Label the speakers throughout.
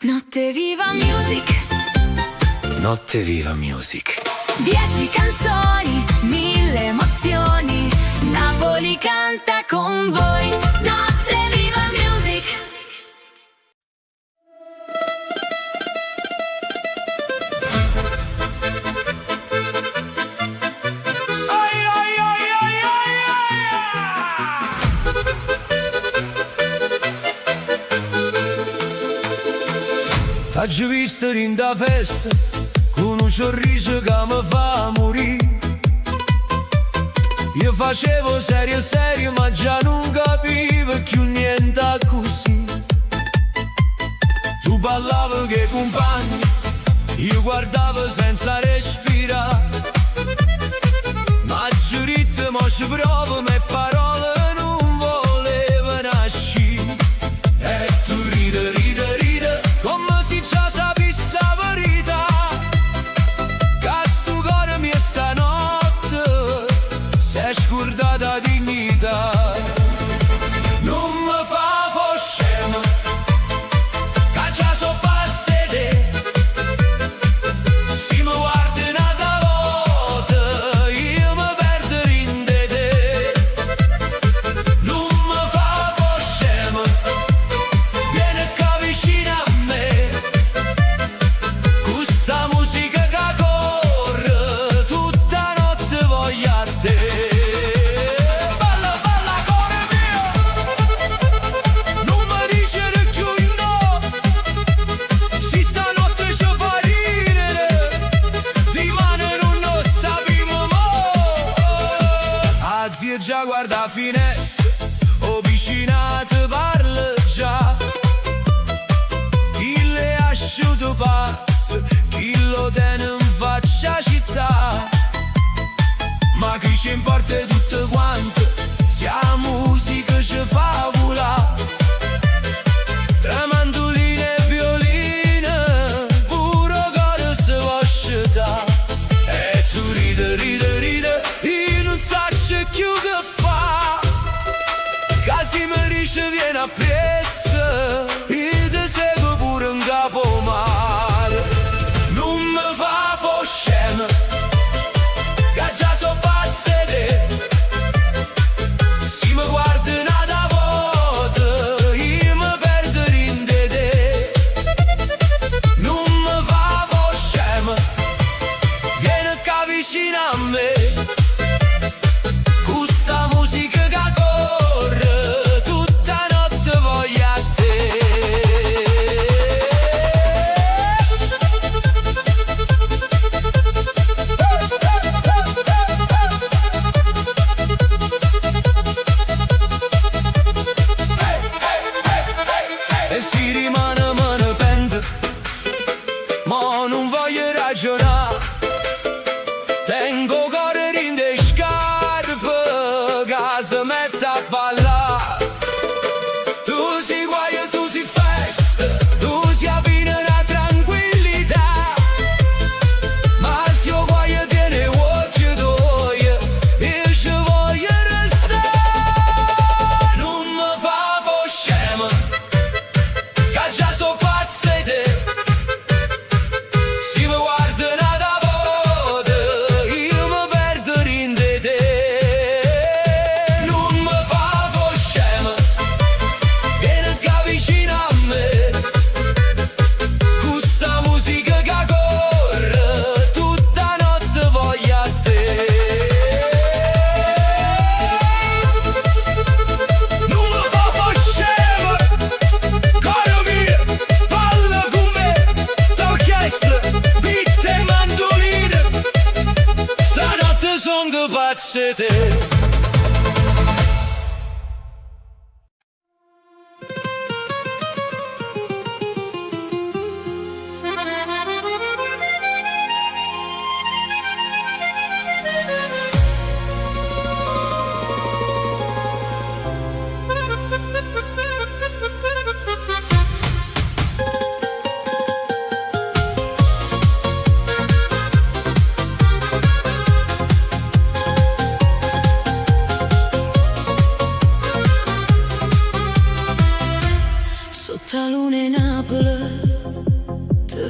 Speaker 1: Notte viva music.
Speaker 2: Notte viva music.
Speaker 1: 10 canzoni, 1000 emozioni. Napoli canta con voi. Notte viva music.
Speaker 2: Oggi visto in da festa con un sorriso che mi fa morire. Io facevo serio serio ma già non capivo più niente così. Tu ballavi che compagni, io guardavo senza respirare. Ma giurite mo ci provo, me parole non volevano nascere. E tu ride, ride, ride, come se già sapessi la verità. Che sto cuore mio stanotte si è scordata dignità. Non mi fa fo scemo, che già so pazze te. Se mi guardi un'altra volta io mi perdo in te. Non mi fa fo scemo, vieni qua vicino a me. Questa musica che corre tutta notte voglio a te. Balla, balla cuore mio, non mi dicere più no. Se stanotte ci fa ridere, di mano non sappiamo mo'. Ah, zia già guarda finestra, o vicinate parla già. Chi le ha asciutto pazzo, chi lo tiene in faccia città. Ma chi ci importa tutto quanto, se la musica ci fa volare. Tra mandoline e violine, puro cuore si può scettare. E tu ride, ride, ride, io non so più che fa. Che se mi dice vieni appresso, io ti seguo pure in capo male. Non mi fa fo scemo, che già so pazze te.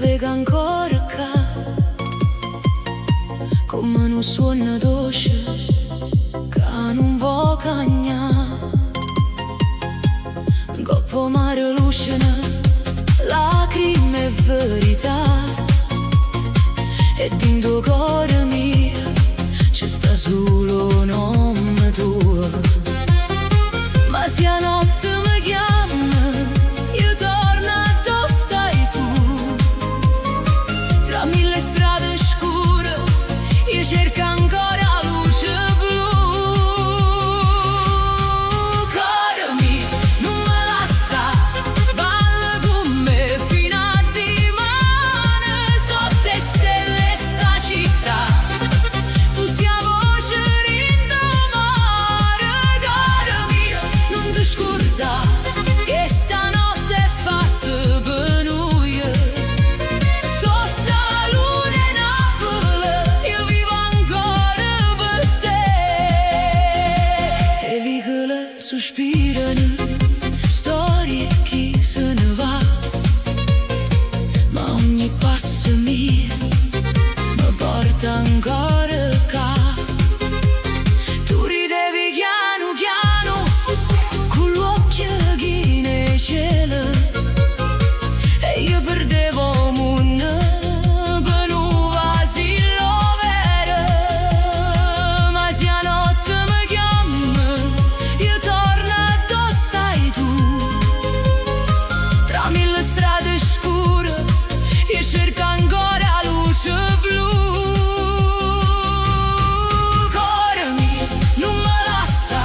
Speaker 1: vega ancora come non suona dolce che non vuoi cagnare. Coppo mare lucena, lacrime e verità, e dentro cuore mio c'è sta solo nome tuo. Ma se a notte mi chiama, io torno dove stai tu. Tra mille strade scure io cerco ancora luce blu. Cuore mio, non me lascia, balla con me fino a dimane. Sotto le stelle sta città, tu sia voce rindomare. Cuore mio, non ti scorda che stanotte è fatta per noi. Sotto la luna in Napoli io vivo ancora per te. E vicole sospirano, storie chi se ne va, ma ogni passo mio mi porta ancora qua. Tu ridevi piano piano con l'occhio che nei cielo, e io perdevo mondo per un vasillo vero. Ma se a notte mi chiama, io torno dove stai tu. Tra mille strade scure io cerco ancora luce blu. Cuore mio, non me lascia,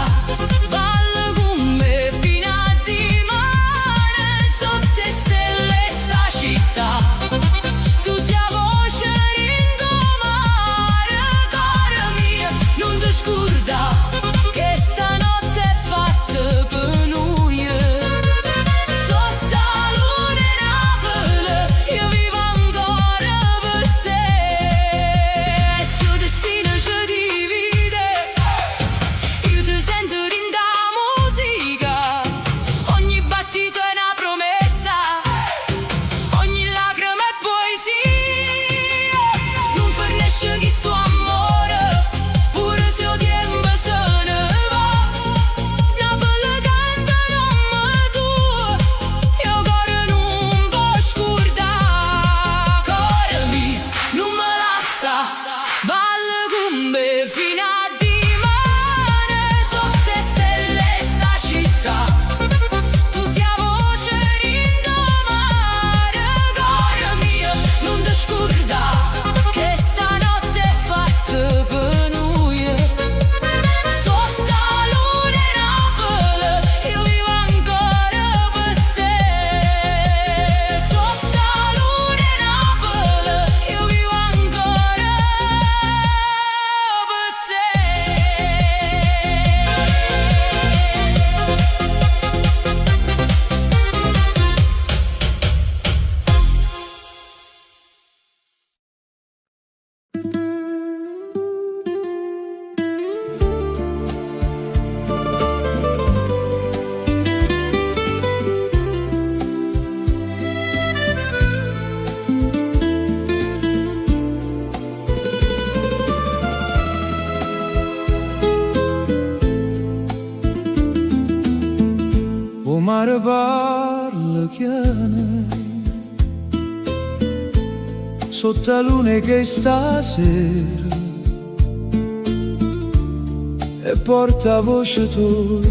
Speaker 1: balla con me fino a dimane. Sotto le stelle sta città, tu sia voce rindomare. Cuore mio, non ti scorda che stanotte è fatta per noi. Sotto la luna in Napoli io vivo ancora per te. Se il destino ci divide, io ti sento in da musica. Ogni battito è una promessa, ogni lacrima è poesia. Non fornisce chi sto amore, pure se il tempo se ne va. Napoli canta nome tuo, io cuore non può scordare. Cuore mio, non me lascia, balla con me fino a dimane. Sotto le stelle sta città, tu sia voce rindomare. Cuore mio, non ti scorda che stanotte è fatta per noi. Sotto la luna in Napoli io vivo ancora per te. Sotto la luna in Napoli io vivo ancora per te.
Speaker 2: O mare parla chiana sotto la luna che stasera, e porta voce tua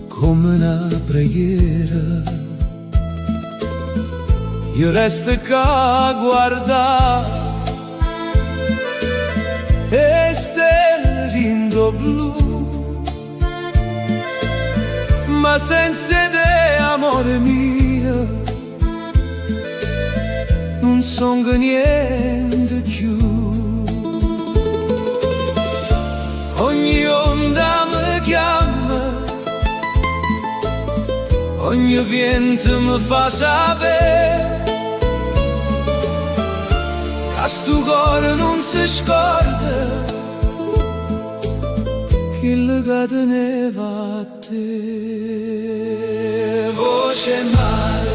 Speaker 2: come una preghiera. Io resto qua a guardare e stelle rindo blu, ma senza te, amore mio, non son che niente più. Ogni onda mi chiama, ogni vento mi fa sapere che sto cuore non si scorda che le cateneva a te. Voce mare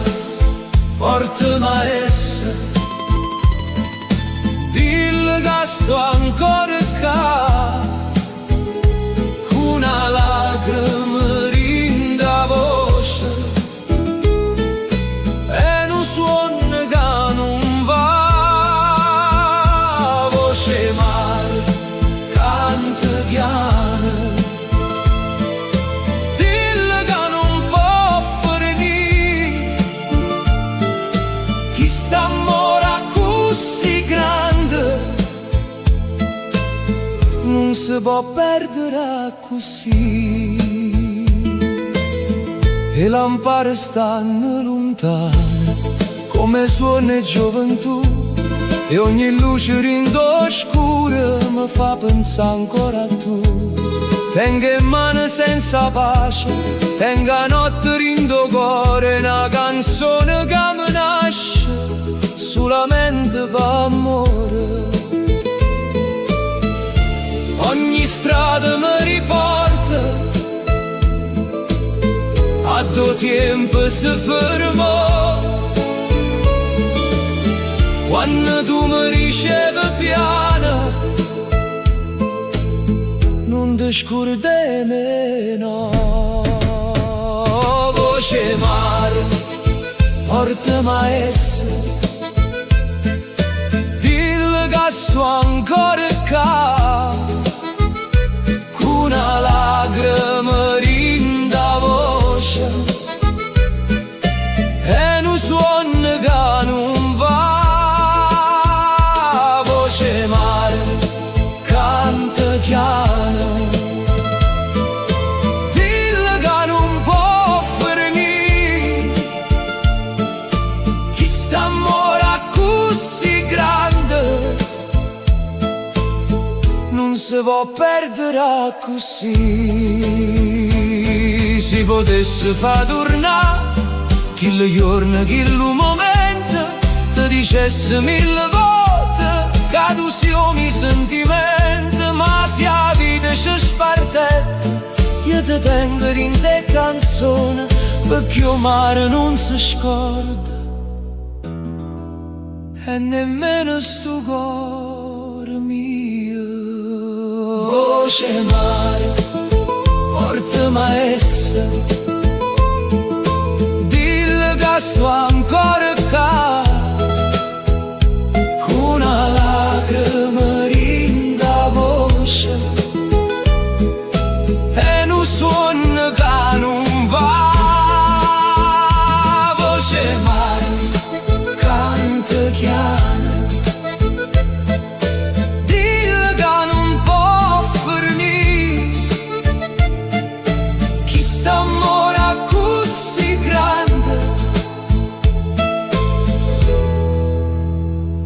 Speaker 2: portami essa, dillo che sto ancora qua, con una lacrima rinda voce, e un suono che non va, voce mare, canta piano, dillo che non può finire, chi sta amore così grande, non si può perdere così. E lampare stanno lontane come suona gioventù, e ogni luce rindo scura mi fa pensare ancora a tu. Tengo in mano senza pace, tengo a notte rindo cuore, una canzone che mi nasce solamente per amore. Ogni strada mi riporta a due tempo si fermò, quando tu mi ricevi piano, non ti scordai me, no. Voce mare, portami essa, dillo che sto ancora qua, con una lacrima rinda voce, e un suono che non va, voce mare, canta piano, dillo che non può finire, chi sta amore così grande, non si può perdere così. Si potesse far tornare quel giorno, quel momento, ti dicesse mille volte che tu siamo i sentimenti, ma se la vita ci spartetta, io ti tengo in te canzone, perché il mare non si scorda, e nemmeno sto cuore mio. Voce mare, portami essa, dillo che sto ancora qua, con una lacrima rinda voce, e un suono che non va, voce mare, canta piano, dillo che non può finire, chi sta amore così grande,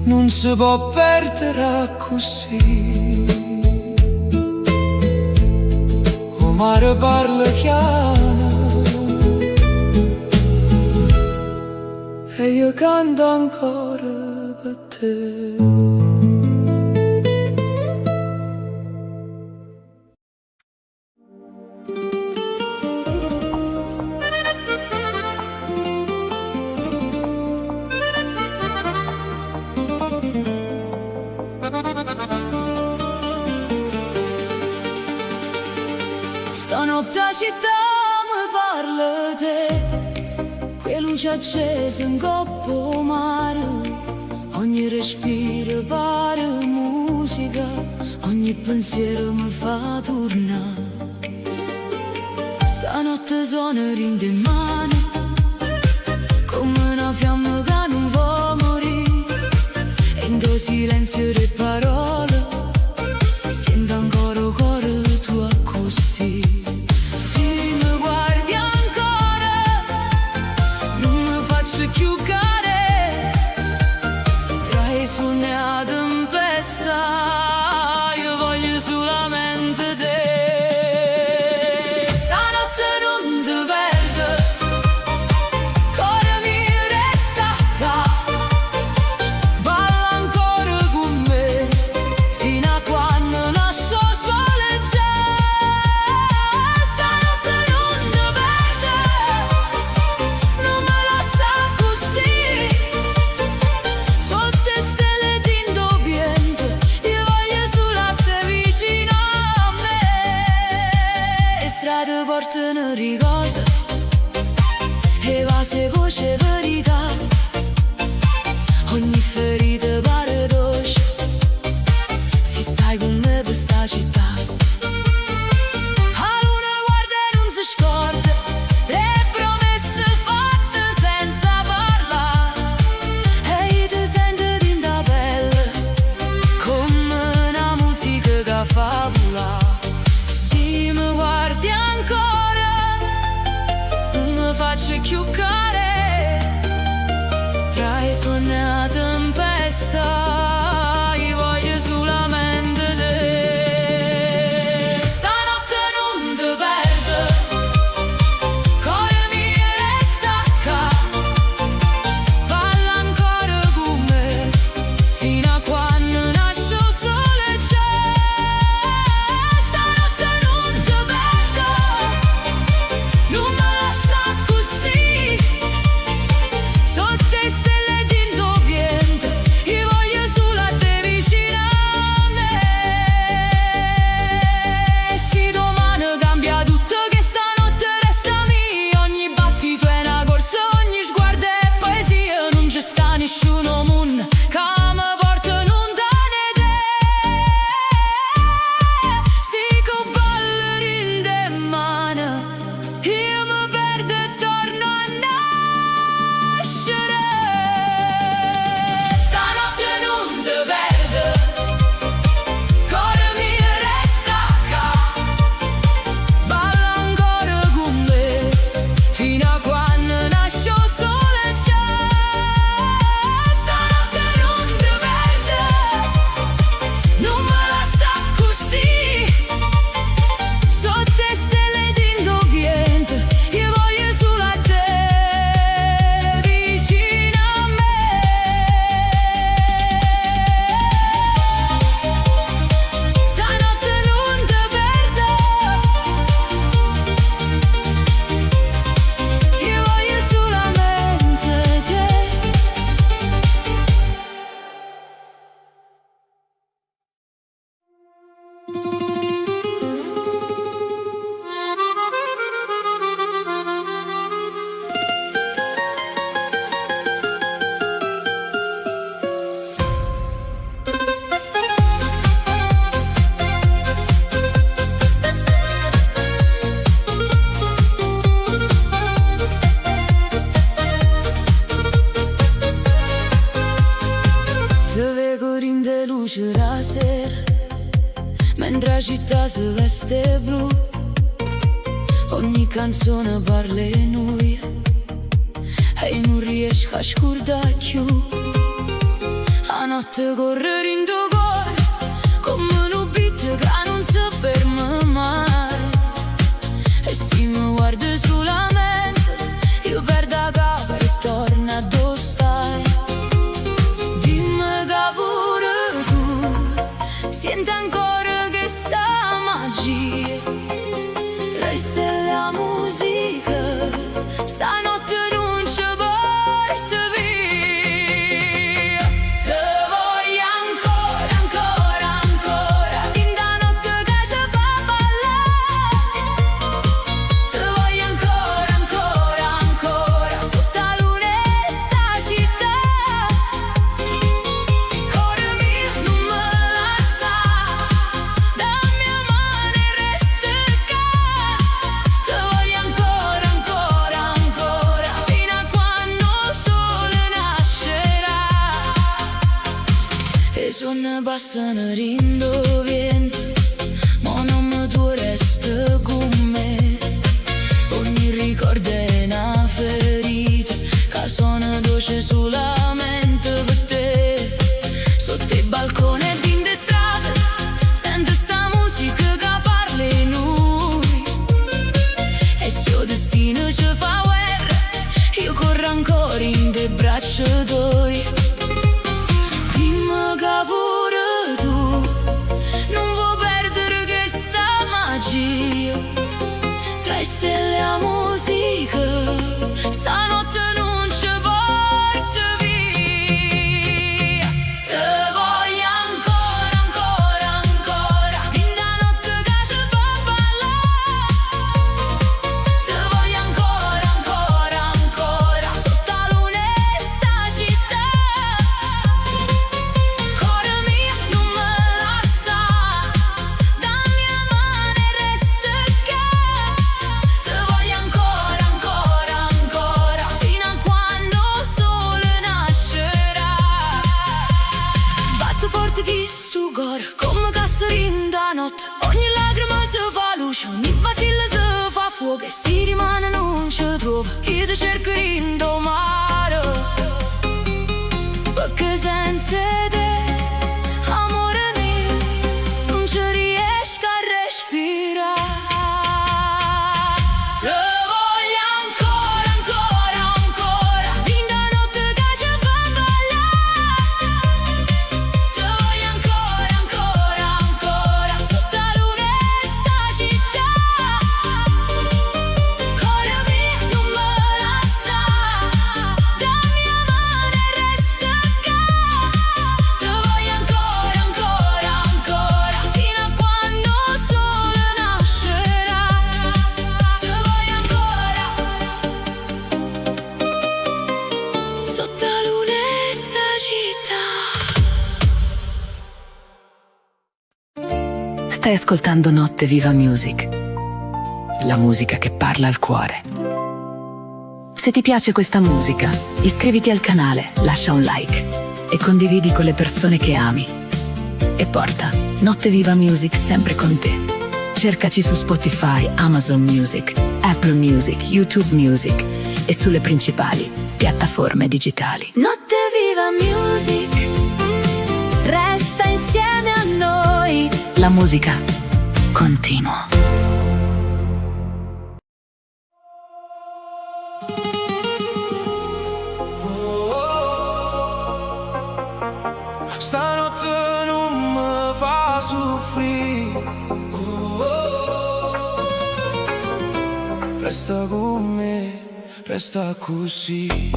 Speaker 2: non si può perdere così. O mare parla chiaro, e io canto ancora per te.
Speaker 1: Stanotte a città mi parla te, quella luce accesa in coppa mare, ogni respiro pare musica, ogni pensiero mi fa tornare. Stanotte suona rinde in mano, come una fiamma che non vuole morire, e in tuo silenzio le parole sento ancora il cuore tuo così. Se mi guardi ancora non mi faccio più cadere tra i suoni e la tempesta, io voglio solamente te. Stanotte non ti perdo, cuore mio resta qua, balla ancora con me. se voce verità, ogni ferita pare dolce, se stai con me per sta città. La luna guarda e non si scorda le promesse fatte senza parlare, e ti senti din da pelle come una musica che fa volare. Se mi guardi ancora non mi faccio più care, tra i sogni e la tempesta io voglio solamente te. Stanotte non ti perdo, cuore mio resta qua, balla ancora con me fino a quando nasce il sole c'è. Stanotte non ti perdo, non me lascia così, sotto le stelle d'indo viento io voglio solo a te vicino a me. Se domani cambia tutto che stanotte resta mia, ogni battito è una corsa, ogni sguardo è poesia, non c'è sta nessuno moon che mi porta lontano da te. Se con ballerin de mano io mi perdo e torno a nascere. Stanotte non ti perdo, cuore mio resta qua, balla ancora con me fino a quando nasce il sole c'è. Stanotte non ti perdo, non me lascia così, sotto le stelle d'indo viento io voglio solo a te vicino a me. Stanotte non ti perdo, io voglio solamente te. Te vedo rinde luce la sera, mentre la città si veste blu, ogni canzone parla in noi e non riesco a scordare più. La notte corre in tuo cuore come un beat che non si ferma mai, e se mi guardi solamente io perdo la capa e torno a dove stai. Dimmi che pure tu senti ancora che sta magia, tra le stelle e la musica stanotte non ci porta via. Te voglio ancora, ancora, ancora, in da notte che ci fa ballare. Te voglio ancora, ancora, ancora, sotto la luna e sta città. Cuore mio non me lascia, da mia mano resta qua. Te voglio ancora, ancora, ancora, fino a quando il sole nascerà. E suoni passano rindo vento, ma non mi tu resta con me. Ogni ricordo è una ferita che suona dolce solamente per te. Sotto il balcone e in de strade sento sta musica che parla in noi, e se il destino ci fa guerra io corro ancora in de braccia tuoi. Dimmi che pure tu non vuoi perdere questa magia, tra le stelle e la musica stanotte non ci porta via. Te voglio ancora, ancora, ancora, in da notte che ci fa ballare. Te voglio ancora, ancora, ancora, sotto la luna sta città.
Speaker 3: Stai ascoltando Notte Viva Music, la musica che parla al cuore. Se ti piace questa musica, iscriviti al canale, lascia un like e condividi con le persone che ami. E porta Notte Viva Music sempre con te. Cercaci su Spotify, Amazon Music, Apple Music, YouTube Music e sulle principali piattaforme digitali.
Speaker 1: Notte Viva Music, resta insieme a noi.
Speaker 3: La musica continua.
Speaker 2: Stanotte non mi fa soffrire. Resta con me, resta così.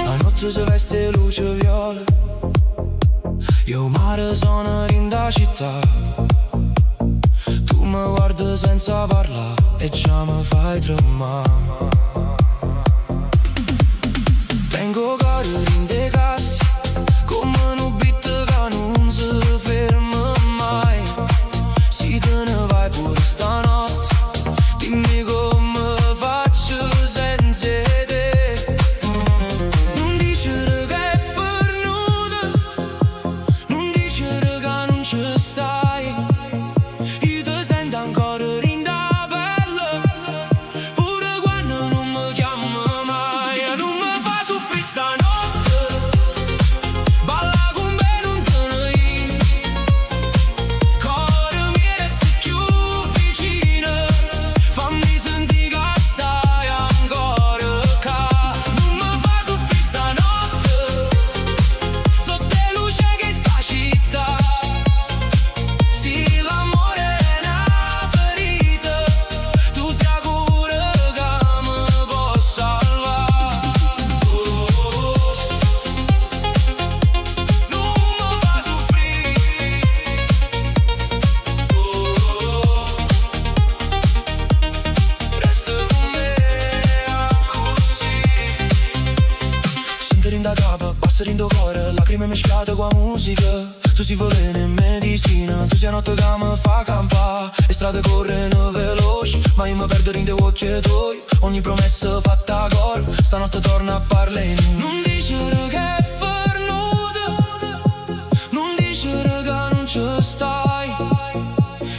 Speaker 2: La notte si veste luce viola, io mare sono in da città. Tu mi guardi senza parlare e già mi fai tremare. Tengo cuore in de cassi, come un beat che non si ferma mai. Se te ne vai pure stanotte, dimmi come faccio senza te. Non dicere che è fornuta, non dicere che non ci stai. Io ti sento ancora in da pelle, pure quando non mi chiamo mai. Non mi fa soffrire stanotte, balla con me non te ne ir. Cuore mi resti più vicino, fammi sentire che stai ancora qua. Non mi fa soffrire stanotte, sotto le luci che sta città. Se l'amore è una ferita, tu sia cura che mi può salvare. Non mi fa soffrire. Resta con me così. Senti in da capo, passa in do cuore, lacrime mischiate con musica. Tu sei veleno e medicina, tu sei notte che mi fa campare. E strade corrono veloci, ma io mi perdo in te occhi tuoi. Ogni promessa fatta a cor, stanotte torna a parlare. Non dicere che è fornuta, non dicere che non ci stai.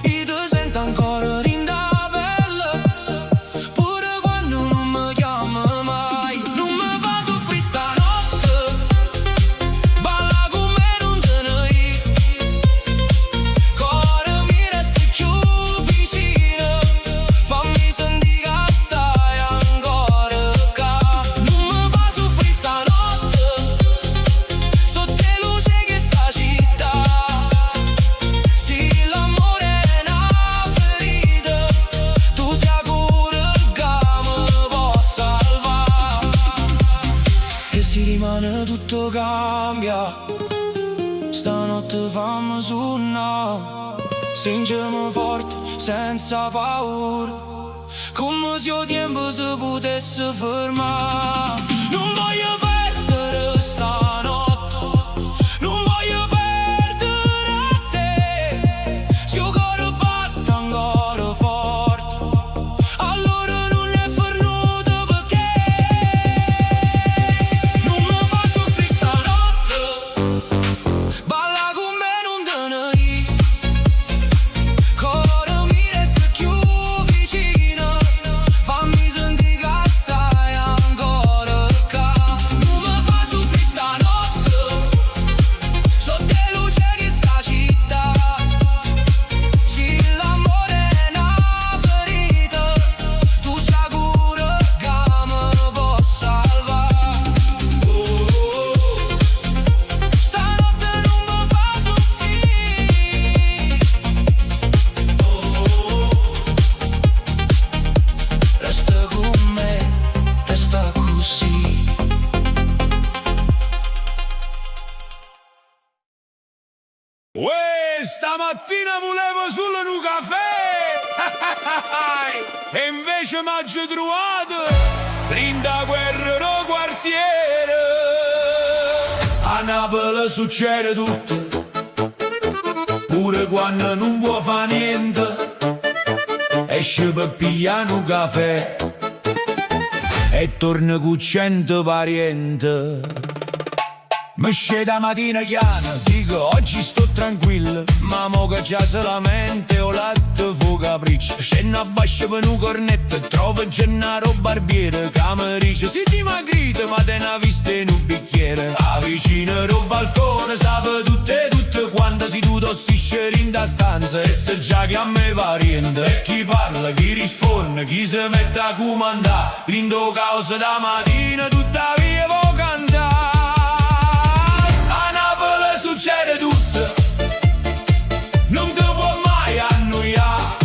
Speaker 2: Io ti sento ancora in da pelle, pure quando non mi chiamo mai. Non mi fa soffrire stanotte, balla con me non te ne ir. Cuore mi resti più vicino, fammi sentire che stai ancora qua. Non mi fa soffrire stanotte, sotto le luci che sta città. Se l'amore è una ferita, tu sia cura che mi può salvare. E se rimane tutto cambia, stanotte fammi suonare. Stringiamo forte, senza paura, come se il tempo si potesse fermare. Non voglio perdere stanotte, non voglio perdere te. Se il cuore batte ancora forte, allora non è fornuto perché. Non mi fa soffrire stanotte, balla con me non te ne ir. Cuore mi resti più vicino, fammi sentire che stai ancora qua. Non E invece m'aggi trovato 30 guerre no quartiere. A Napoli succede tutto, pure quando non vuoi fa niente. Esce per pigliare un caffè e torna con 100 parenti. Mi scende la mattina chiana, dico oggi sto tranquillo, ma mo che già se lamenta o latte fu capriccio. Scendo a bascio per un cornetto e trovo Gennaro barbiere che mi dice si dimagrite ma te ne vista in un bicchiere. A vicino al balcone sape tutte quando si tu tossisce in da stanza e se già che a me va riende. E chi parla, chi risponde, chi si mette a comandare, grindo causa da mattina tutta via vo cantare. Succede tutto, non ti può mai annoiare.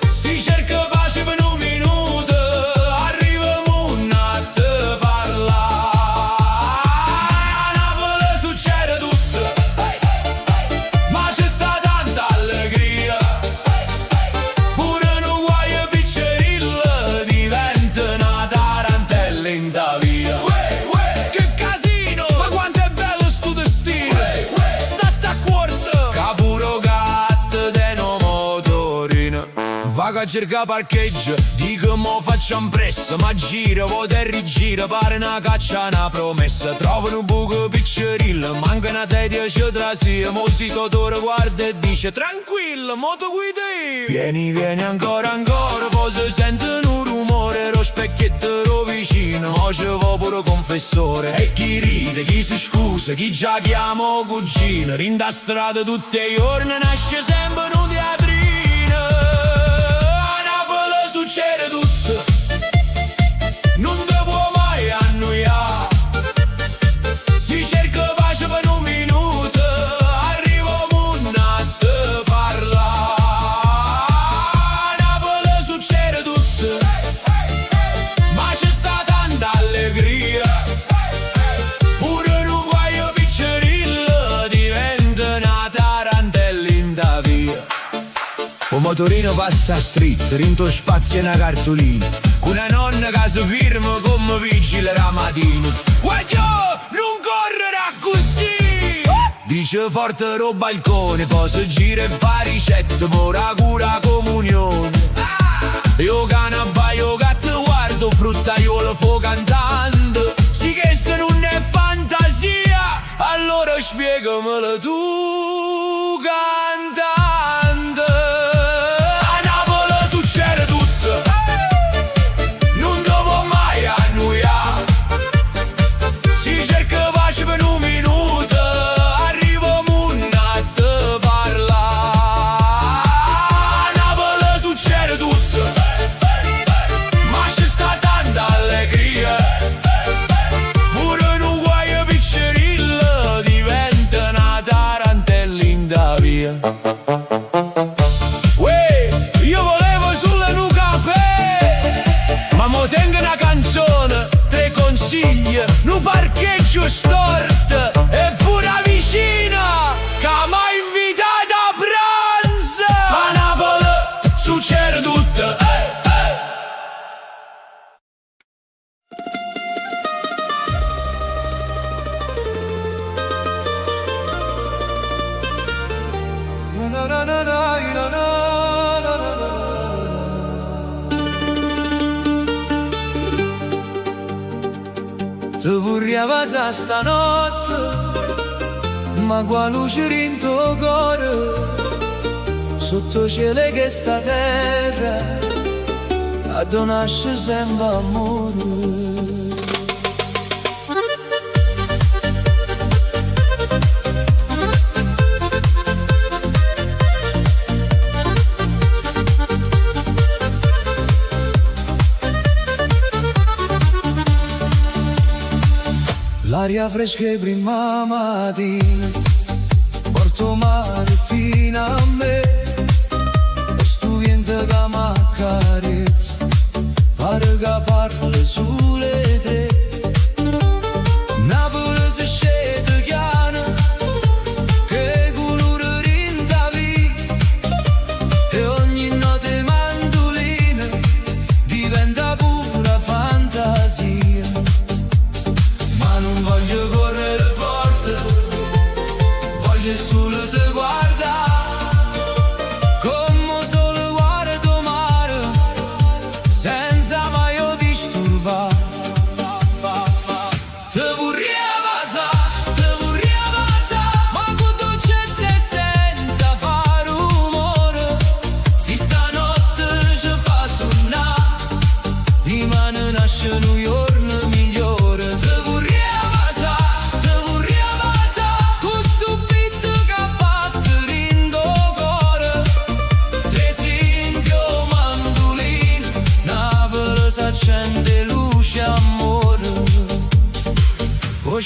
Speaker 2: Si cerca pace per un minuto, arriviamo a te parlare. A Napoli succede tutto, ma c'è sta tanta allegria. Pure un guaio piccerilla diventa una tarantella in da via. Che casino, ma quanto è bello sto destino. Vaga a cercare parcheggio, dico mo facciamo presso, ma gira, vuota e rigira, pare una caccia, una promessa. Trovano un buco piccerilla, manca una sedia, ci trasia, mo si totore guarda e dice tranquillo, mo tu guidi. Vieni ancora, poi si sente un rumore, lo specchietto ro vicino, mo ci va pure confessore. E chi ride, chi si scusa, chi già chiama cugino, rinda strada tutti i giorni, nasce sempre un teatrino. Succede tutto, non ti può mai annoiare. Si cerca pace per un minuto, arriviamo a te parlare. A Napoli succede tutto, ma c'è sta tanta allegria. Pure un guaio piccerilla diventa una tarantella in da via. Un motorino passa a street, rinto spazio una cartolina, una nonna che si firma come vigile la mattina. Guaglio, non correre così! Dice forte ro balcone, poi si gira e fa ricette, ora cura comunione. Io cane abbaio, gatto guardo, fruttaiolo fo cantando. Sì che se non è fantasia, allora spiegamelo tu cantando. Io volevo sulle nu caffè, ma mo tengo una canzone, tre consigli, nu parcheggio storto e pure vicina che m'ha invitato a pranzo. A Napoli succede tutto,
Speaker 4: Ti vorrei passare stanotte, ma qua luce in tuo cuore, sotto cielo che sta terra, a donarci sempre amore. L'aria fresca e prima mattina, porto mare fino a me, e stu vento che m'accarezza, pare che parli sulle te. Napoli si scende chiana, che colore rinda lì, e ogni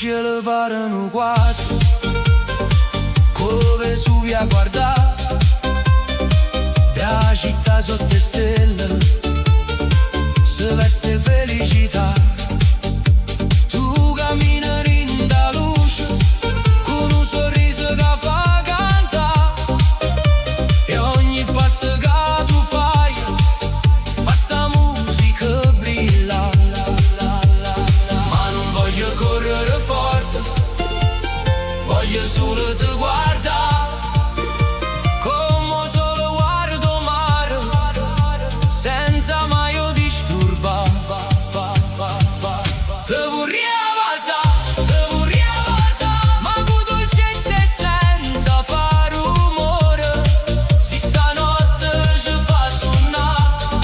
Speaker 4: cielo parano quattro, come Vesuvio a guardare, da città sotto stelle, se veste felicità. Tu cammini in da luce, con un sorriso che fa cantare, e ogni passo che tu fai, fa sta musica brilla. Ma non voglio correre forte, voglio solo te guardare, come solo guardo mare, senza mai disturbare. Te vorrei abbassare, ma con dolcezza e senza fare rumore. Si stanotte ci fa suonare,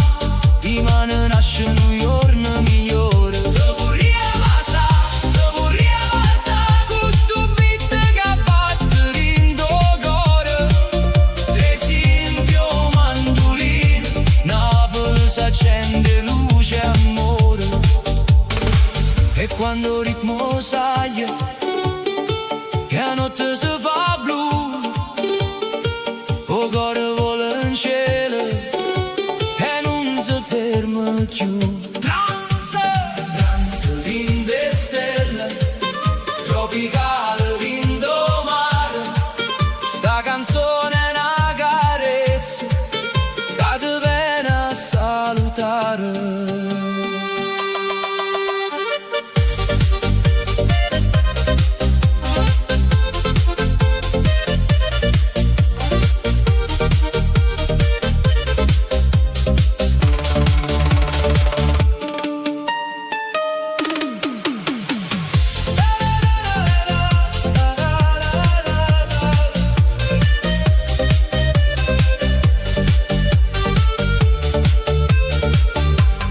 Speaker 4: dimani nasce un giorno migliore. Te vorrei abbassare, con sto beat che batte in do cuore. Tre sentio mandolino, Napoli s'accende luce e amore. E quando il ritmo sale, che la notte si fa blu, o cuore vola in cielo e non si ferma più. Danza in de stelle, tropicale in do mare. Sta canzone è una carezza che ti viene a salutare.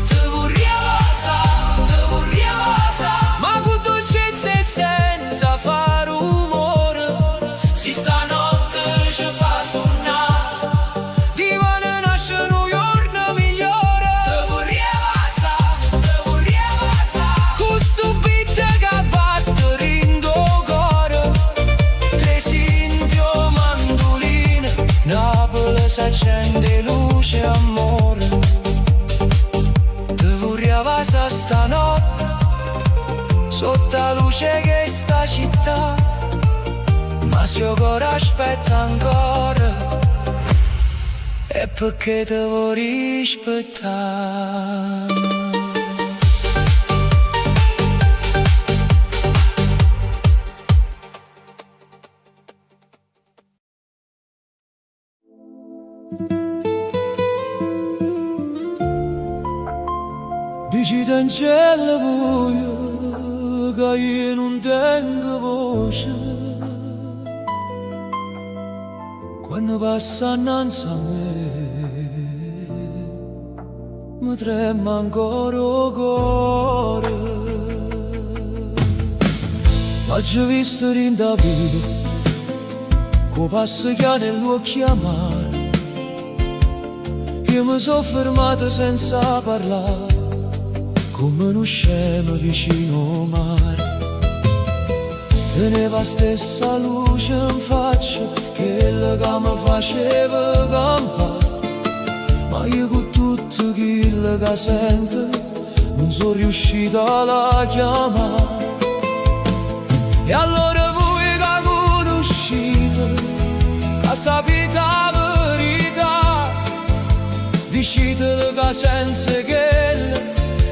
Speaker 4: Te vorrei abbassare, ma con dolcezza e senza fare rumore. Si stanotte ci fa suonare, dimani nasce un giorno migliore. Te vorrei abbassare, con sto beat che batte in do cuore. Tre sentio mandoline, Napoli s'accende luce e amore. Te vorrei abbassare stanotte, sotto la luce che sta città, ma se il cuore aspetta ancora, è perché te vorrei aspettare. Dici in cielo buio, che io non tengo voce, quando passa innanzi a me, mi trema ancora il cuore. Ma già visto in da vita, che passa che ha nell'occhio amare, io mi sono fermato senza parlare, come uno scemo vicino al mare. Teneva stessa luce in faccia, quella che mi faceva campare, ma io con tutto quello che sento non sono riuscito a la chiamare. E allora voi che conoscete, che sapete la verità, dicete che senza quella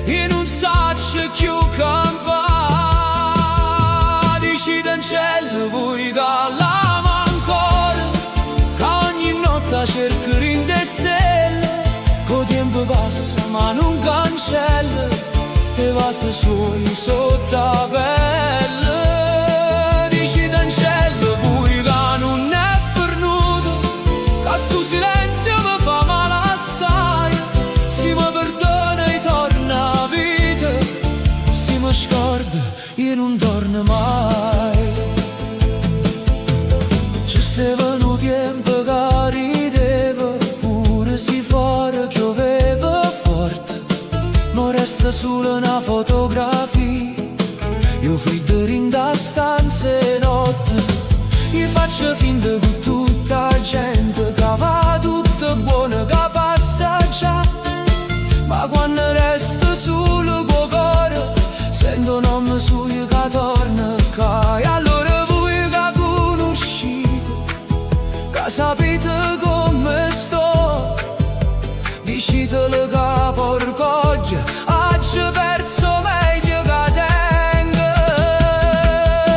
Speaker 4: io non saccio più campare. Dicite in cielo voi che l'ama ancora, che ogni notte cerco in de stelle, che il tempo passa ma non cancella, e passa suoi sotto la pelle. Dicite in cielo voi che non è fernuto, che sto silenzio mi fa male assai, si mi perdona e torna a vita, si mi scorda e non torna mai. Ci stai venuti tempo che rideva, pure si fuori pioveva forte, ma resta solo una fotografia, io freddo rinda te le capo orgoglio, oggi perso meglio che tengo.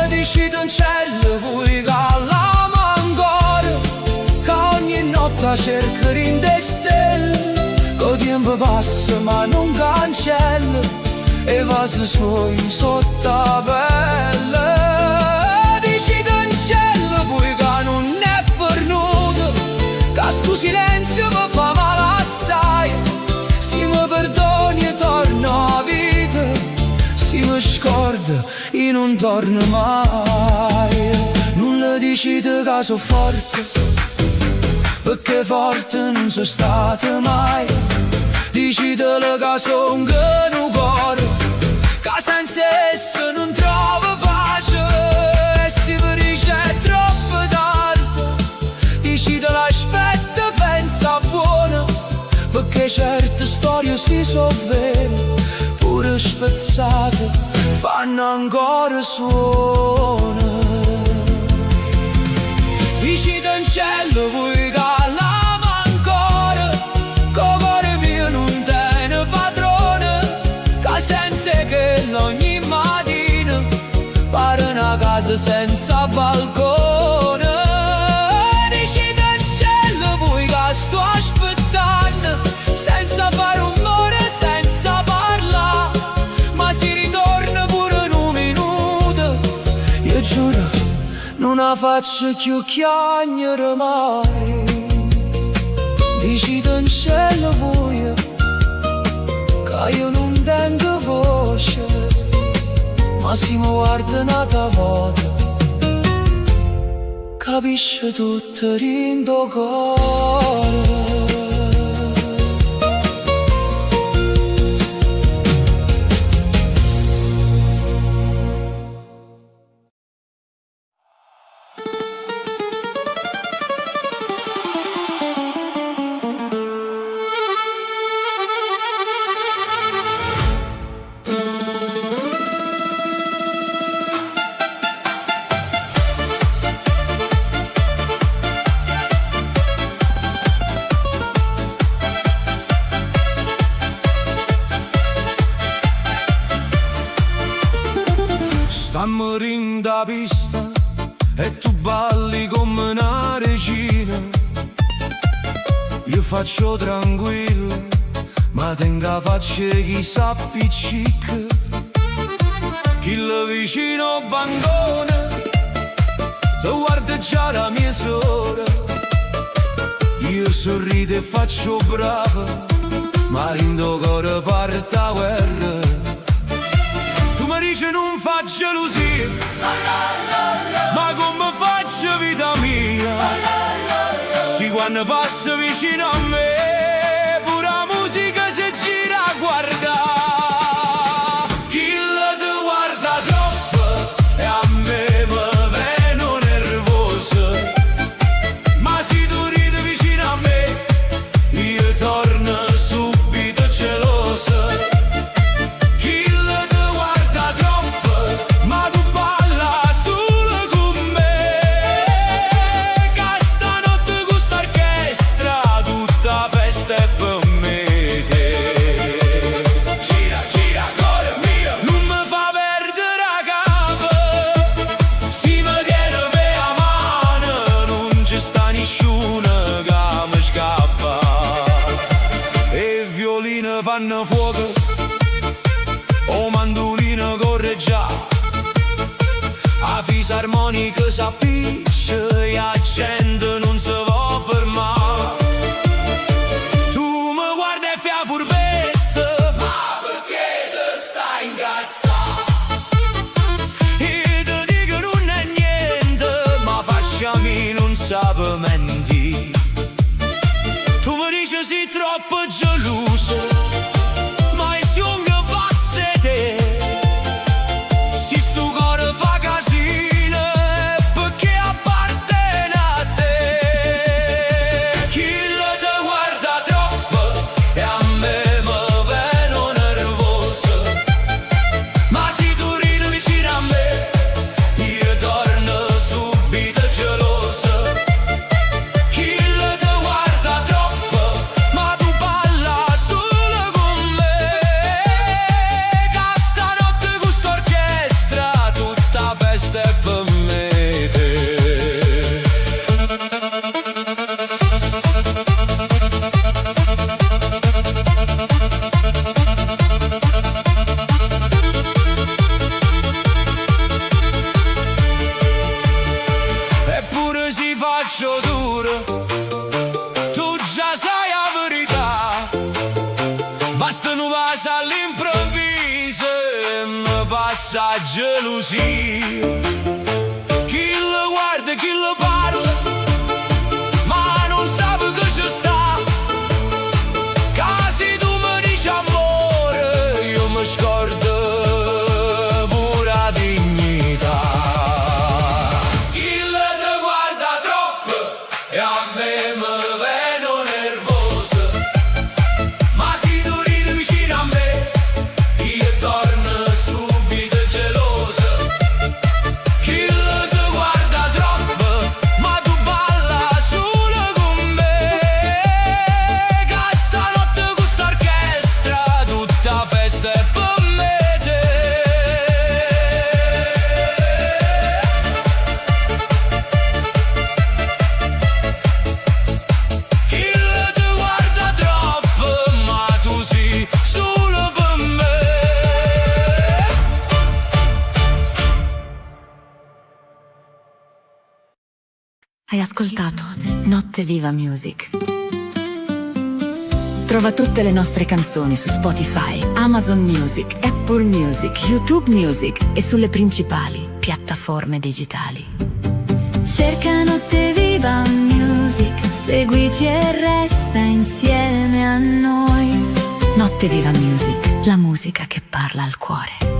Speaker 4: Dici in cielo vuoi che l'amo ancora, che ogni notte cerco in te stelle, che il tempo passa ma non cancella, e va se suoi sotto la pelle. Dici in cielo vuoi che non è fornuto, che sto silenzio mi fa male assai. Se mi perdoni e torno a vita, se mi scorda e non torno mai. Non le dici che sono forte, perché forte non sono stato mai. Dici che sono un cuore, che senza esso non trovo pace, e se per dice è troppo tardi. Dici te l'aspetta, pensa buona, perché certe storie si sono vere, pure spezzate fanno ancora suono. Dici in cielo vuoi che l'amo ancora, che cuore mio non tiene padrone, che senza che ogni mattina pare una casa senza balcone. Dici in cielo vuoi che sto aspettando, senza fare rumore, senza parlare, ma si ritorna pure in un minuto. Io giuro non la faccio più chiagnere mai. Dici in cielo vuoi che io non tengo voce, ma se mi guarda un'altra volta capisce tutto rindo cuore.
Speaker 2: Stammo in da pista e tu balli come una regina. Io faccio tranquillo, ma tengo la faccia chi sa appiccica. Il vicino bancone ti guarda già la mia sora. Io sorrido e faccio bravo, ma rindo cuore parte a guerra. Dice non fa gelosia, ma come faccio vita mia? Se quando passa vicino a me, pure la musica si gira a guardare. Chi ti guarda troppo e a me mi viene nervoso, ma se tu ridi vicino a me, io torno subito geloso. Fanno fuoco, o mandolino corre già, a fisarmonica s'appiccia e la gente non si può fermare. Tu mi guardi e fai furbetta, ma perché te stai incazzando? E ti dico non è niente, ma facciami non sape mentire. Tu mi dici sei troppo geloso, passa gelosia. Chi lo guarda, chi lo parla, ma non sa che ci sta. Casi tu mi dici amore, io mi scordo pure la dignità. Chi ti guarda troppo e a me mi veno nervoso, ma se tu ridi vicino a me io torno subito geloso. Chi ti guarda troppo, ma tu balla solo con me. Che stanotte questa orchestra tutta festa è per me e te. Chi ti guarda troppo, ma tu sei solo per me.
Speaker 3: Hai ascoltato Notte Viva Music. Trova tutte le nostre canzoni su Spotify, Amazon Music, Apple Music, YouTube Music e sulle principali piattaforme digitali.
Speaker 1: Cerca Notte Viva Music, seguici e resta insieme a noi.
Speaker 3: Notte Viva Music, la musica che parla al cuore.